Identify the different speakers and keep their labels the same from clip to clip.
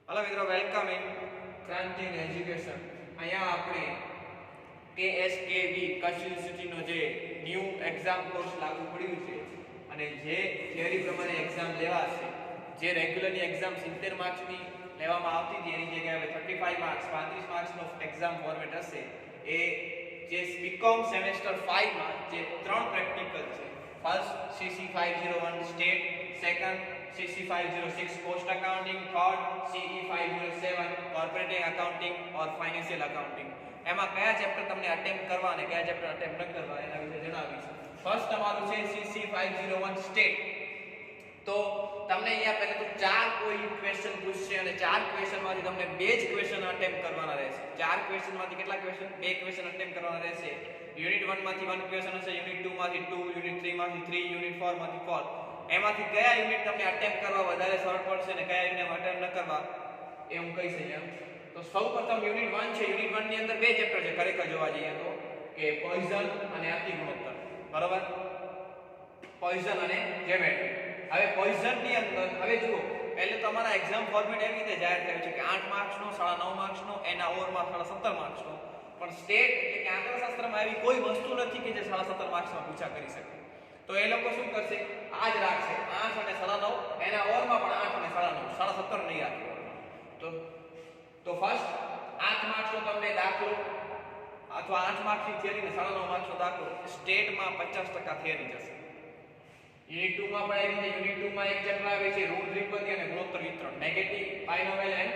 Speaker 1: Hello मित्रों, welcome in क्रांति in education. અહીંયા આપણે KSKB કચ્છ યુનિવર્સિટીનો જે ન્યૂ એક્ઝામ કોર્સ લાગુ પડ્યું છે અને જે થિયરી પ્રમાણે એક્ઝામ લેવાશે, જે રેગ્યુલરની એક્ઝામ 70 માર્ક્સની લેવામાં આવતી હતી એની જગ્યાએ હવે 35 માર્ક્સ 35 માર્ક્સનો એક્ઝામ ફોર્મેટ હશે। એ જે બીકોમ સેમેસ્ટર 5 માં જે ત્રણ પ્રેક્ટિકલ છે, first CC501 state, second CC506 cost accounting, third CE507 corporate accounting और financial accounting। એમાં કયા ચેપ્ટર તમને અટેમ્પ્ટ કરવા અને કયા ચેપ્ટર અટેમ્પ્ટ ન કરવા એના વિશે જણાવીશ। ફર્સ્ટ તમારું છે CC501 સ્ટેટ। તો તમને અહીંયા પહેલા તો ચાર કોઈ ક્વેશ્ચન પૂછશે અને ચાર ક્વેશ્ચનમાંથી તમને બે જ ક્વેશ્ચન અટેમ્પ્ટ કરવાના રહેશે। ચાર ક્વેશ્ચનમાંથી કેટલા ક્વેશ્ચન? બે ક્વેશ્ચન અટેમ્પ્ટ કરવાના રહેશે। યુનિટ 1 માંથી 1 ક્વેશ્ચન હશે, યુનિટ 2 માંથી 2, યુનિટ 3 માંથી 3, યુનિટ 4 માંથી 4। એમાંથી કયા યુનિટ તમને અટેમ્પ્ટ કરવા વધારે સરળ પડશે અને કયા યુનિટ અટેમ્પ્ટ ન કરવા એ હું કહી શકું। તો સૌપ્રથમ યુનિટ 1 છે। યુનિટ 1 ની અંદર બે ચેપ્ટર છે ખરેખર જોવા જઈએ તો, કે પોઈઝન અને અતિ ગુણોત્તર, બરાબર? પોઈઝન અને જ્યોમેટ્રી। હવે પોઈઝન ની અંદર હવે જુઓ, પહેલે તમારા એક્ઝામ ફોર્મેટ એવી રીતે જાહેર થયું છે કે 8 માર્ક્સનો, 9.5 માર્ક્સનો, એના ઓવરમાં 17 માર્ક્સનો। પણ સ્ટેટ એટલે કે આંકડાશાસ્ત્રમાં એવી કોઈ વસ્તુ નથી કે જે 17 માર્ક્સમાં પૂછા કરી શકે। તો એ લોકો શું કરશે? આ જ રાખશે 8 અને 9.5, એના ઓવરમાં પણ 8 અને 9.5, 17 નહીં રાખે। તો ફર્સ્ટ 8 માર્ક્સનો તમને દાખલો અથવા 8 માર્ક્સની થિયરી ને 9.5 માર્ક્સનો દાખલો સ્ટેટમાં 50% થિયરી જશે। યુનિટ 2 માં પણ આવી છે। યુનિટ 2 માં એક ચેપ્ટર આવે છે ઋણ દ્વિપદી અને ગુણોત્તર વિતરણ, નેગેટિવ, બાયનોમિયલ એન્ડ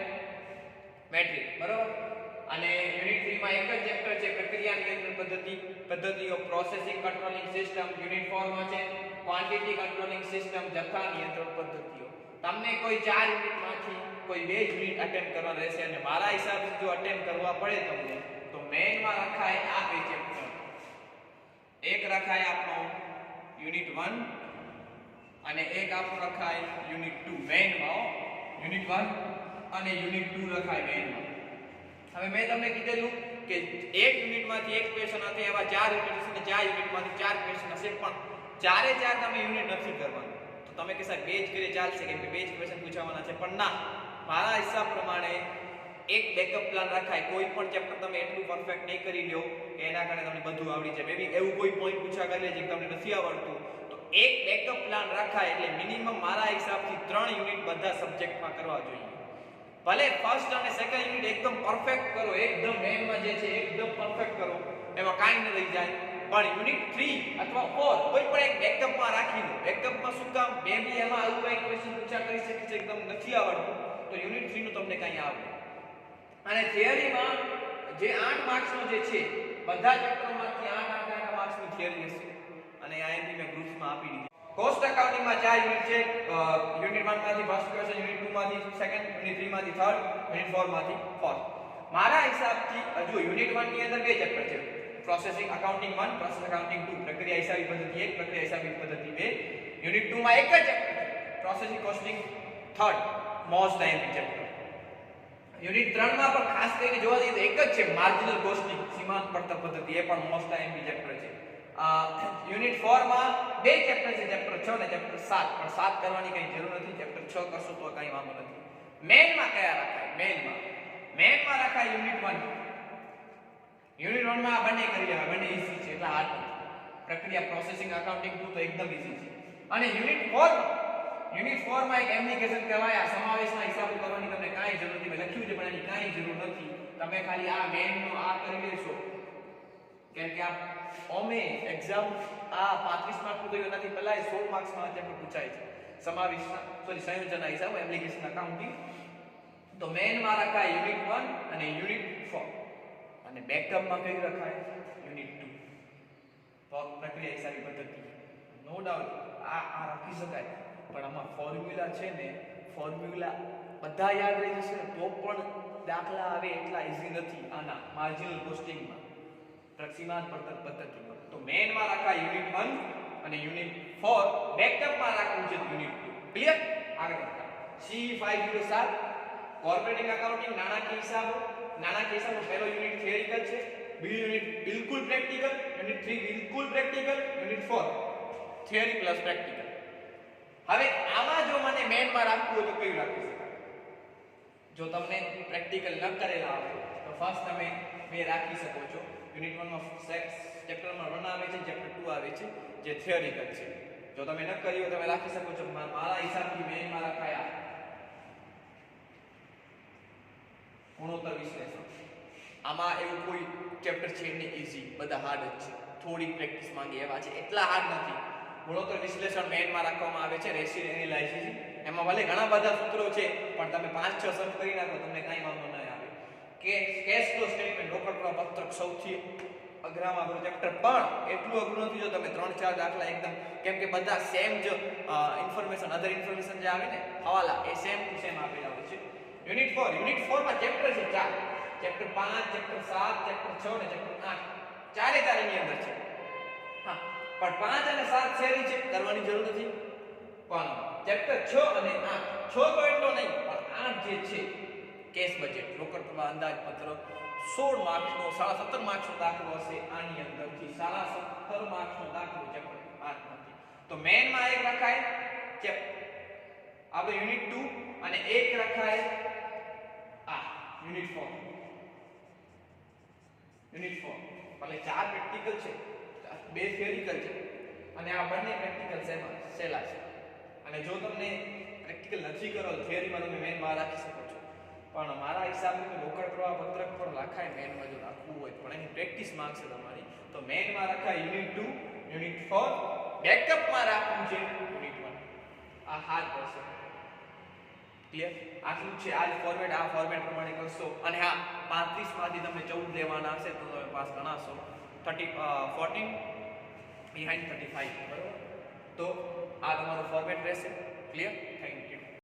Speaker 1: મેટ્રિક, બરાબર? અને યુનિટ 3 માં એક જ ચેપ્ટર છે પ્રક્રિયા નિયંત્રણ પદ્ધતિઓ, પ્રોસેસિંગ કંટ્રોલિંગ સિસ્ટમ। યુનિટ 4 માં છે ક્વોન્ટિટી કંટ્રોલિંગ સિસ્ટમ, જથ્થા નિયંત્રણ પદ્ધતિઓ। તમને કોઈ ચાર યુનિટમાંથી કોઈ બે યુનિટ અટેમ્પ્ટ કરવા રહેશે અને મારા હિસાબથી જો અટેમ્પ્ટ કરવા પડે તમને તો મેઇનમાં રખાય આ બે ચેપ્ટર। એક રખાય આપણો યુનિટ 1 અને એક આપણો રખાય યુનિટ 2 મેઇનમાં। યુનિટ 1 અને યુનિટ 2 રખાય મેઇનમાં। હવે મેં તમને કીધેલું કે એક યુનિટમાંથી એક ક્વેશ્ચન હશે, એવા ચાર યુનિટ હશે અને ચાર યુનિટમાંથી ચાર ક્વેશ્ચન હશે, પણ ચારે ચાર તમે યુનિટ નથી કરવાનું। તો તમે કે સાહેબ બે જ કરે ચાલશે કેમ કે બે જ ક્વેશ્ચન પૂછવાના છે, પણ ના, મારા હિસાબ પ્રમાણે એક બેકઅપ પ્લાન રખાય। કોઈ પણ ચેપ્ટર તમે એટલું પરફેક્ટ નહીં કરી લ્યો કે એના કારણે તમને બધું આવડી જાય। મેબી એવું કોઈ પોઈન્ટ પૂછા કરી લે જે તમને નથી આવડતું, તો એક બેકઅપ પ્લાન રખાય એટલે મિનિમમ મારા હિસાબથી 3 યુનિટ બધા સબ્જેક્ટમાં કરવા જોઈએ। ભલે ફર્સ્ટ અને સેકન્ડ યુનિટ એકદમ પરફેક્ટ કરો, એકદમ મેઇનમાં જે છે એકદમ પરફેક્ટ કરો, એમાં કાંઈ ન રહી જાય, પણ યુનિટ 3 અથવા 4 કોઈ પણ એક બેકઅપમાં રાખી દો। બેકઅપમાં શું કામ? મેબી એમાં આવું એક ક્વેશ્ચન પૂછા કરી શકે છે, એકદમ નથી આવડતું, તો યુનિટ 3 નું તમને કાંઈ આવડે। અને થિયરીમાં જે 8 માર્ક્સનો જે છે બધા ચેપ્ટરમાંથી 8 માર્ક્સની થિયરી હશે અને આઈએમપી મેં ગ્રુપ્સમાં આપી દીધી। કોસ્ટ એકાઉન્ટિંગમાં 4 યુનિટ છે। યુનિટ 1 માંથી ફર્સ્ટ ક્વેશ્ચન, યુનિટ 2 માંથી સેકન્ડ, યુનિટ 3 માંથી થર્ડ, યુનિટ 4 માંથી ફોર્થ। મારા હિસાબથી હજુ યુનિટ 1 ની અંદર બે ચેપ્ટર છે, પ્રોસેસિંગ અકાઉન્ટિંગ 1, પ્રોસેસ અકાઉન્ટિંગ 2, પ્રક્રિયા હિસાબી પદ્ધતિ 1, પ્રક્રિયા હિસાબી પદ્ધતિ 2। યુનિટ 2 માં એક જ ચેપ્ટર છે processing costing third, most IMP chapter. Unit 3 માં પણ ખાસ કરીને જોવા જઈએ તો એક જ છે માર્જિનલ કોસ્ટિંગ, સીમાંત પડતર પદ્ધતિ, એ પણ મોસ્ટ આઈએમપી ચેપ્ટર છે। યુનિટ 4 માં બે ચેપ્ટર છે, ચેપ્ટર 6 અને ચેપ્ટર 7, પણ 7 કરવાની કઈ જરૂર નથી, ચેપ્ટર 6 કરશો તો કઈ વાંધો નથી। મેઇનમાં કયા રખાય? મેઇનમાં રખાય યુનિટ 1। યુનિટ 1 માં આ બંને કરી લેવા, બંને ઈઝી છે, એટલે હાર્ડ નથી। પ્રક્રિયા પ્રોસેસિંગ અકાઉન્ટિંગ 2 તો એકદમ ઈઝી છે। અને યુનિટ 4 માં એક એપ્લિકેશન કહેવાય, આ સમાવેશના હિસાબો કરવાની તમને કાંઈ જરૂર નથી, મેં લખ્યું છે પણ એની કાંઈ જરૂર નથી, તમે ખાલી આ મેઇનનો આ કરી લેશો કેમ કે આ ઓમે એક્ઝામ આ 35 માર્કનું થયું, એનાથી પહેલા 16 માર્ક્સમાં ચેપ્ટર પૂછાય છે સમાવેશના, સંયોજનના હિસાબો, એપ્લિકેશન અકાઉન્ટિંગ। તો મેઇનમાં રખાય યુનિટ 1 અને યુનિટ 4 અને બેકઅપમાં કઈ રખાય? યુનિટ 2, પ્રક્રિયા હિસાબી પદ્ધતિ। નો ડાઉટ આ રાખી શકાય, પણ આમાં ફોર્મ્યુલા છે ને, ફોર્મ્યુલા બધા યાદ રહી જશે ને તો પણ દાખલા આવે એટલા ઈઝી નથી આના માર્જિનલ કોસ્ટિંગમાં, સીમાંત પડતર પદ્ધતિમાં। તો મેઇનમાં રખાય યુનિટ 1 અને યુનિટ 4, બેકઅપમાં રાખવું છે યુનિટ 2। ક્લિયર? આગળ CE507 કોર્પોરેટ એકાઉન્ટિંગ, નાણાકીય હિસાબો। નાણાકીય હિસાબનો પહેલો યુનિટ થિયરિકલ છે, બીજો યુનિટ બિલકુલ પ્રેક્ટિકલ, યુનિટ 3 બિલકુલ practical, unit 4 theory plus practical. હવે આમાં જો મને મેઇનમાં રાખવું હોય તો કયું રાખી શકાય? જો તમને પ્રેક્ટિકલ ન કરેલા આવે તો ફર્સ્ટ તમે 2 રાખી શકો છો. યુનિટ 1 માં ચેપ્ટર નંબર 1 આવે છે, ચેપ્ટર 2 આવે છે જે થિયોરિકલ છે. જો તમે ન કર્યું તમે રાખી શકો છો. મારા હિસાબથી મેઇનમાં લખાયા ગુણોત્તર વિશ્લેષણ. આમાં એવું કોઈ ચેપ્ટર છે નહીં ઈઝી, બધા હાર્ડ જ છે. થોડી પ્રેક્ટિસ માંગે એવા છે, એટલા હાર્ડ નથી. ગુણોત્તર વિશ્લેષણ મેઇનમાં રાખવામાં આવે છે. રેશિયો એનાલિસિસ એમાં ભલે ઘણા બધા સૂત્રો છે પણ તમે 5-6 સર્ચ કરી નાખો તમને કાંઈ વાંધો ન આવે. કે કેશ ફ્લો સ્ટેટમેન્ટ, રોકડ પ્રવાહ પત્રક સૌથી અઘરામાં અઘરું ચેપ્ટર, પણ એટલું અઘરું નથી જો તમે 3-4 દાખલા એકદમ, કેમ કે બધા સેમ જ ઇન્ફોર્મેશન, અધર ઇન્ફોર્મેશન જે આવે ને હવાલા, એ સેમ ટુ સેમ આપેલા હોય છે. યુનિટ 4 માં ચેપ્ટર છે 4, ચેપ્ટર 5, ચેપ્ટર 7, ચેપ્ટર 6 અને ચેપ્ટર 8, ચારે ની અંદર છે. હા, પણ 5 અને 7 થિયરી છે, કરવાની જરૂર નથી. પણ ચેપ્ટર 6 અને 8, 6 તો એટલો નહીં પણ 8 જે છે કેશ બજેટ, રોકડ પ્રવાહ અંદાજપત્ર, 16 માર્ક્સનો 17.5 માર્ક્સનો દાખલો હશે આની અંદરથી, 17.5 માર્ક્સનો દાખલો ચેપ્ટર 8 માંથી. તો મેઇનમાં એક રખાય આપણે યુનિટ 2 અને એક રખાય આ યુનિટ 4. યુનિટ 4 ભલે 4 પ્રેક્ટિકલ છે, 2 થિયરિકલ છે અને આ બંને પ્રેક્ટિકલ સેલા છે. અને જો તમને પ્રેક્ટિકલ નથી કરો તો થિયરીમાં તમે મેઇનમાં રાખી શકો છો. પણ મારા હિસાબથી રોકડ પ્રવાહ પત્રક પર લખાય મેઇનમાં જો રાખવું હોય પણ એની પ્રેક્ટિસ માંગશે તમારી, તો મેઇનમાં રખાય યુનિટ 2, યુનિટ 4, બેકઅપમાં રાખવું છે યુનિટ 1. આ હાર્ડ પડશે. ક્લિયર? આટલું છે. આ ફોર્મેટ, આ ફોર્મેટ પ્રમાણે કરશો અને હા 35 માંથી તમને 14 લેવાના હશે તો તમે પાસ ગણાશો. 14 બિહાઇન્ડ 35, બરોબર? તો આ તમારું ફોર્મેટ રહેશે. ક્લિયર?